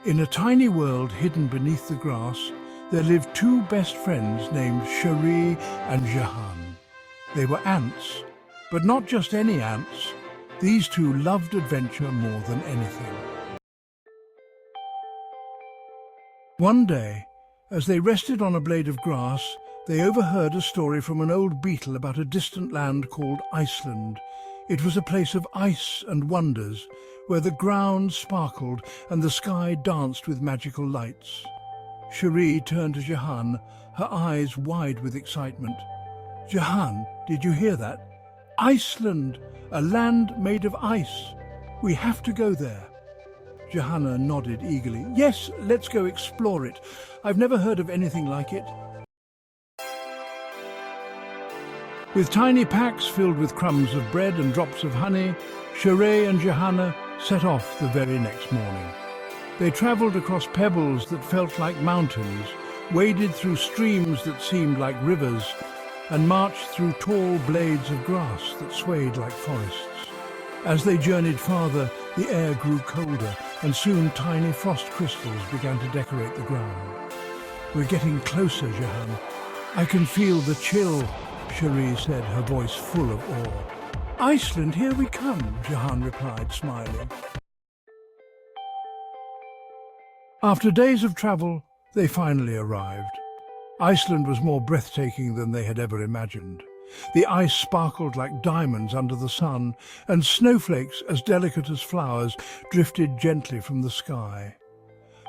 In a tiny world hidden beneath the grass, there lived two best friends named Cherie and Jehan. They were ants, but not just any ants. These two loved adventure more than anything. One day, as they rested on a blade of grass, they overheard a story from an old beetle about a distant land called Iceland. It was a place of ice and wonders, where the ground sparkled and the sky danced with magical lights. Cherie turned to Jehan, her eyes wide with excitement. "Jehan, did you hear that? Iceland, a land made of ice. We have to go there." Johanna nodded eagerly. "Yes, let's go explore it. I've never heard of anything like it." With tiny packs filled with crumbs of bread and drops of honey, Cherie and Johanna set off the very next morning. They travelled across pebbles that felt like mountains, waded through streams that seemed like rivers, and marched through tall blades of grass that swayed like forests. As they journeyed farther, the air grew colder, and soon tiny frost crystals began to decorate the ground. "We're getting closer, Jehan. I can feel the chill," Cherie said, her voice full of awe. "Iceland, here we come," Jehan replied, smiling. After days of travel, they finally arrived. Iceland was more breathtaking than they had ever imagined. The ice sparkled like diamonds under the sun, and snowflakes as delicate as flowers drifted gently from the sky.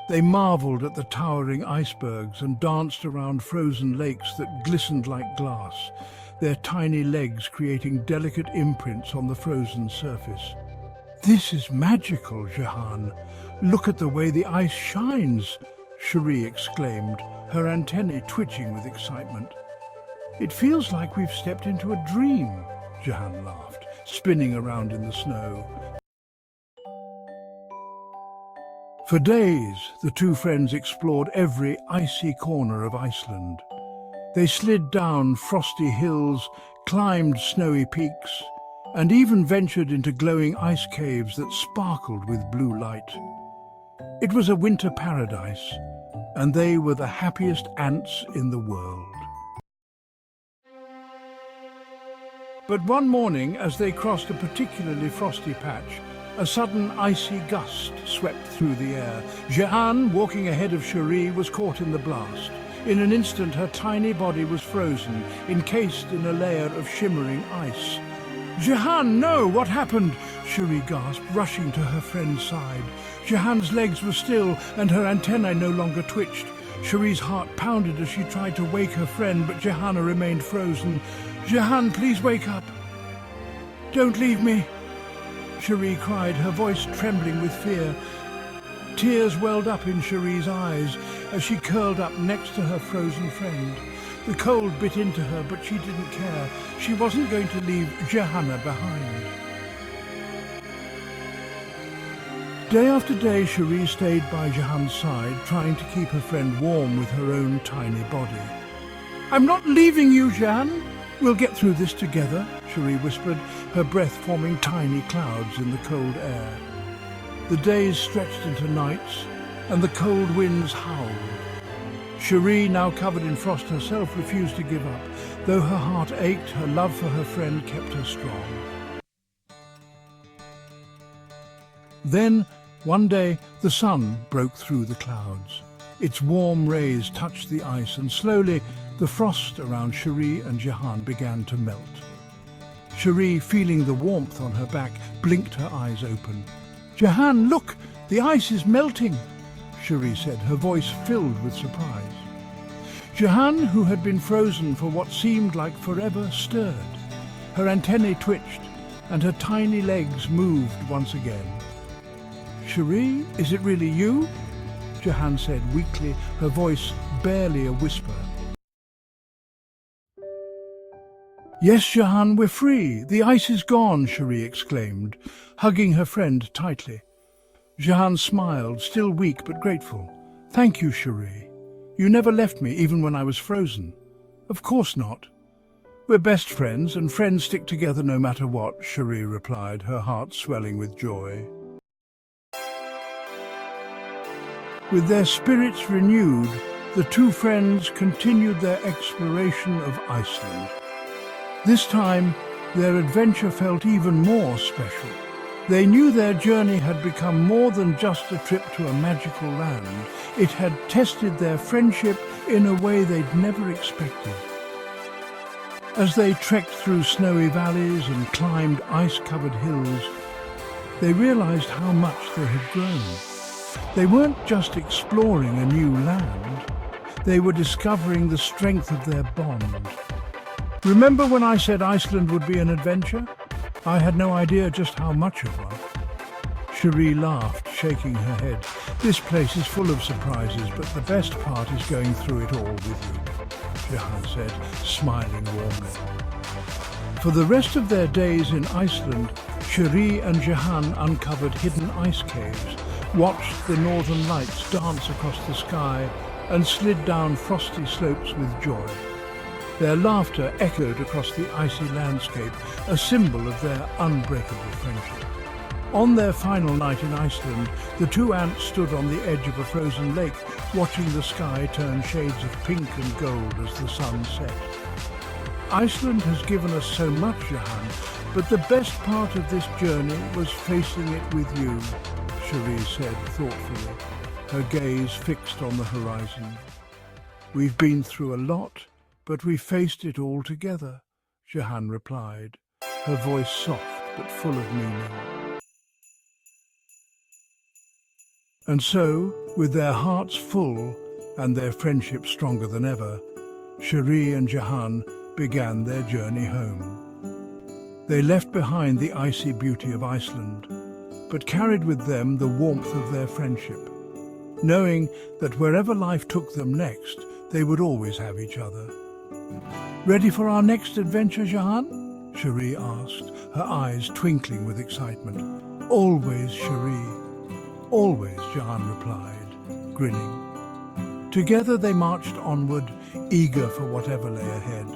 They marvelled at the towering icebergs and danced around frozen lakes that glistened like glass, their tiny legs creating delicate imprints on the frozen surface. "This is magical, Jehan. Look at the way the ice shines," Cherie exclaimed, her antennae twitching with excitement. "It feels like we've stepped into a dream," Jehan laughed, spinning around in the snow. For days, the two friends explored every icy corner of Iceland. They slid down frosty hills, climbed snowy peaks, and even ventured into glowing ice caves that sparkled with blue light. It was a winter paradise, and they were the happiest ants in the world. But one morning, as they crossed a particularly frosty patch, a sudden icy gust swept through the air. Jehan, walking ahead of Cherie, was caught in the blast. In an instant, her tiny body was frozen, encased in a layer of shimmering ice. "Jehan, no! What happened?" Cherie gasped, rushing to her friend's side. Jehan's legs were still, and her antennae no longer twitched. Cherie's heart pounded as she tried to wake her friend, but Johanna remained frozen. "Jehan, please wake up. Don't leave me," Cherie cried, her voice trembling with fear. Tears welled up in Cherie's eyes as she curled up next to her frozen friend. The cold bit into her, but she didn't care. She wasn't going to leave Johanna behind. Day after day, Cherie stayed by Jehan's side, trying to keep her friend warm with her own tiny body. "I'm not leaving you, Jehan. We'll get through this together," Cherie whispered, her breath forming tiny clouds in the cold air. The days stretched into nights, and the cold winds howled. Cherie, now covered in frost herself, refused to give up. Though her heart ached, her love for her friend kept her strong. Then, one day, the sun broke through the clouds. Its warm rays touched the ice, and slowly the frost around Cherie and Jehan began to melt. Cherie, feeling the warmth on her back, blinked her eyes open. "Jehan, look! The ice is melting!" Cherie said, her voice filled with surprise. Jehan, who had been frozen for what seemed like forever, stirred. Her antennae twitched, and her tiny legs moved once again. "Cherie, is it really you?" Jehan said weakly, her voice barely a whisper. "Yes, Jehan, we're free. The ice is gone," Cherie exclaimed, hugging her friend tightly. Jehan smiled, still weak but grateful. "Thank you, Cherie. You never left me, even when I was frozen." "Of course not. We're best friends, and friends stick together no matter what," Cherie replied, her heart swelling with joy. With their spirits renewed, the two friends continued their exploration of Iceland. This time, their adventure felt even more special. They knew their journey had become more than just a trip to a magical land. It had tested their friendship in a way they'd never expected. As they trekked through snowy valleys and climbed ice-covered hills, they realized how much they had grown. They weren't just exploring a new land, they were discovering the strength of their bond. Remember when I said Iceland would be an adventure? I had no idea just how much of one. Cherie laughed, shaking her head. This place is full of surprises, but the best part is going through it all with you, Jehan said, smiling warmly. For the rest of their days in Iceland, Cherie and Jehan uncovered hidden ice caves, watched the northern lights dance across the sky, and slid down frosty slopes with joy. Their laughter echoed across the icy landscape, a symbol of their unbreakable friendship. On their final night in Iceland, the two ants stood on the edge of a frozen lake, watching the sky turn shades of pink and gold as the sun set. Iceland has given us so much, Jehan, but the best part of this journey was facing it with you, Cherie said thoughtfully, her gaze fixed on the horizon. We've been through a lot, but we faced it all together, Jehan replied, her voice soft but full of meaning. And so, with their hearts full and their friendship stronger than ever, Cherie and Jehan began their journey home. They left behind the icy beauty of Iceland, but carried with them the warmth of their friendship, knowing that wherever life took them next, they would always have each other. Ready for our next adventure, Jehan? Cherie asked, her eyes twinkling with excitement. Always, Cherie. Always, Jehan replied, grinning. Together they marched onward, eager for whatever lay ahead.